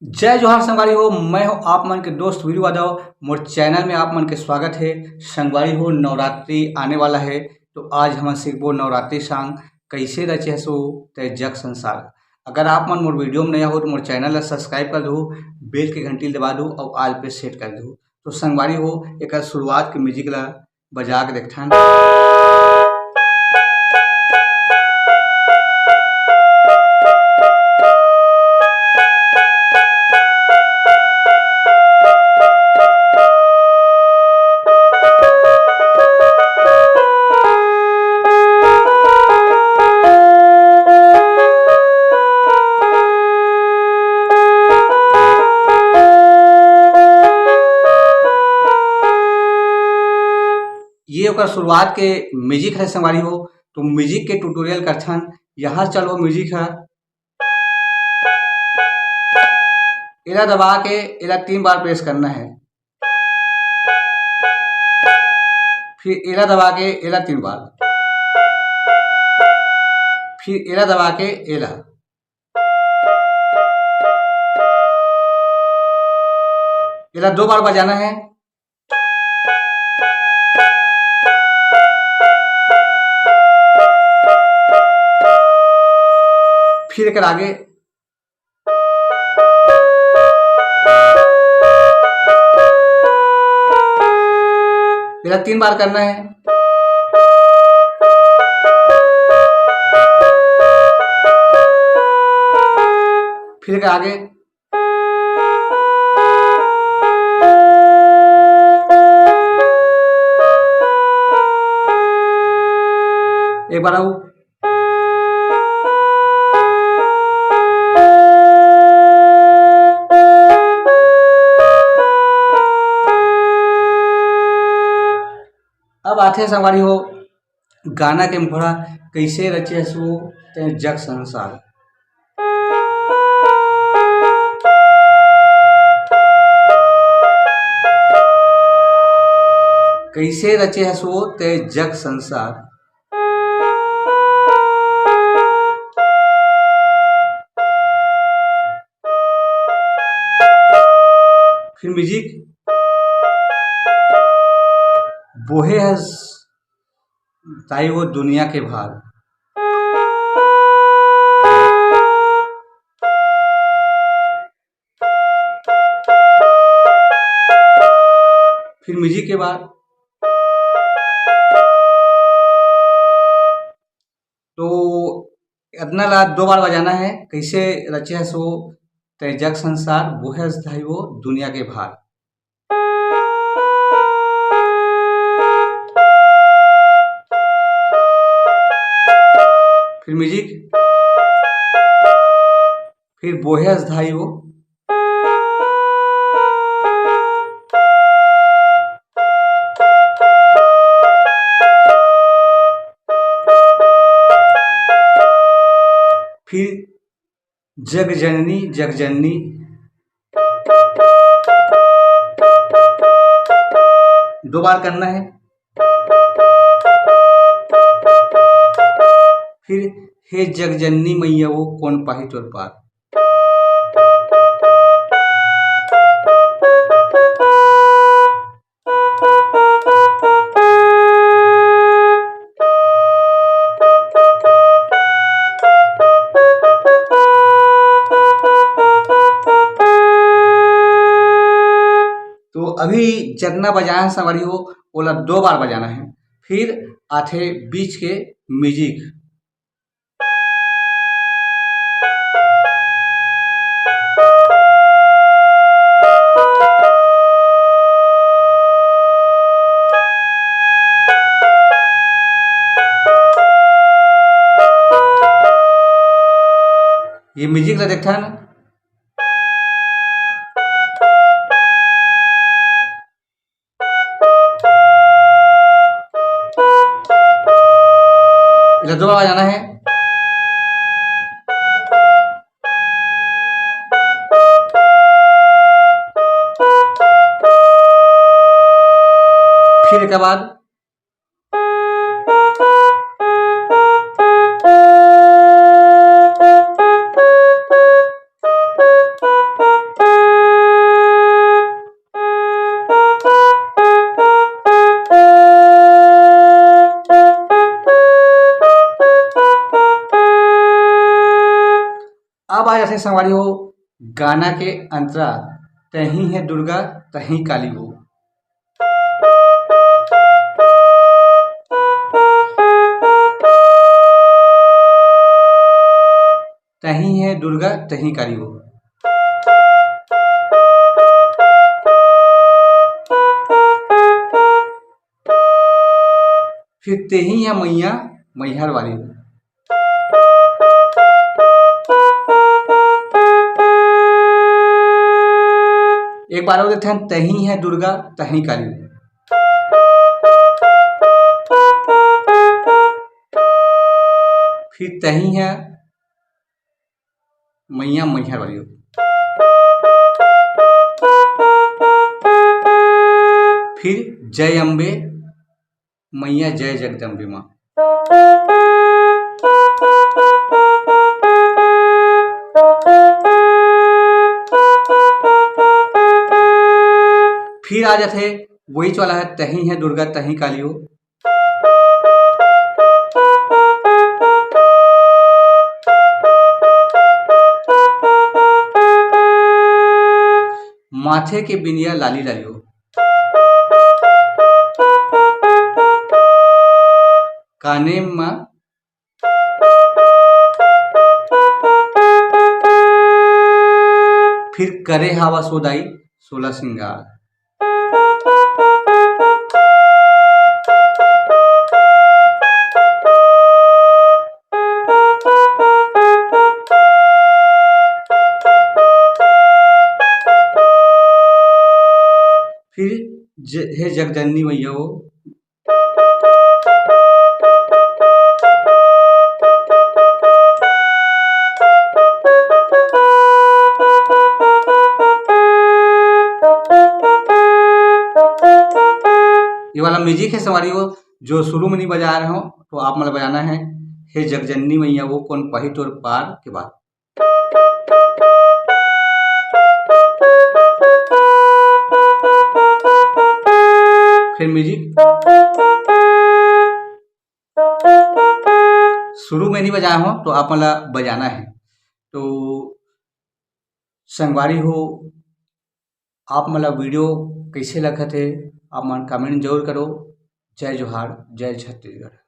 जय जोहार संगवारी हो। मैं हूँ आप मन के दोस्त वीरू यादव। मोर चैनल में आप मन के स्वागत है। संगवारी हो, नवरात्रि आने वाला है तो आज हम सीखबो नवरात्रि सॉन्ग कैसे रचे है सो ते जग संसार। अगर आप मन मोर वीडियो में नया हो तो मोर चैनल ला सब्सक्राइब कर दो, बेल के घंटी दबा दो और आल पे सेट कर दो। तो संगवारी हो, एक शुरुआत के म्यूजिक ला बजा के देखथन। ये ओकर शुरुआत के म्यूजिक है संगवारी हो। तो म्यूजिक के ट्यूटोरियल करथन। यहाँ चलो म्यूजिक है, इला दबा के इला 3 बार प्रेस करना है, फिर इला दबा के इला 3 बार, फिर इला दबा के इला, इला 2 बार बजाना है। फिर एक आगे इला 3 बार करना है। फिर एक आगे एक बार आओ। अब आते हैं संगवारी हो गाना के मुखड़ा कैसे रचे सो ते जग संसार। कैसे रचे है सो ते जग संसार। फिर म्यूजिक बोहे है ताई वो दुनिया के भार। फिर म्यूजिक के बाद तो इतना ला 2 बार बजाना है। कैसे रचे है सो ते जग संसार बोहे ताई वो दुनिया के भार। फिर म्यूजिक फिर बोहे धाई वो, फिर जग जननी जग जननी, दो बार करना है। फिर हे जग जननी मैया वो कौन पाही तोर पार। तो अभी जितना बजाना संगवारी हो ओला 2 बार बजाना है। फिर आथे बीच के म्यूजिक। ये म्यूजिक ला देखता है ना। इधर 2 बार बजाना है। फिर एक बाद है संगवारी हो गाना के अंतरा तहीं है दुर्गा तहीं काली हो। तहीं है दुर्गा तहीं काली हो। फिर तेही है मैया मैहर वाली हो। एक बार और देखते हैं, तहीं है दुर्गा तहीं काली हो। फिर तहीं है मैया मैहर वाली हो। फिर जय अम्बे मैया जय जगदम्बे माँ। फिर आ जाते वही वाला है, तहीं है दुर्गा तहीं काली हो। माथे के बिंदिया लाली लाली हो। काने माँ फिर करे हवा सोदाई 16 श्रृंगार। फिर हे जगदन्नी मैया हो। ये वाला म्यूजिक है संगवारी हो जो शुरू में नहीं बजा रहे हो तो आप मतलब बजाना है, हे जगजननी मैया वो कौन पही तोर पार के बाद। फिर म्यूजिक शुरू में नहीं बजाया हो तो आप मतलब बजाना है। तो संगवारी हो आप मतलब वीडियो कैसे लगा थे आप मन कमेंट जरूर करो। जय जोहार, जय छत्तीसगढ़।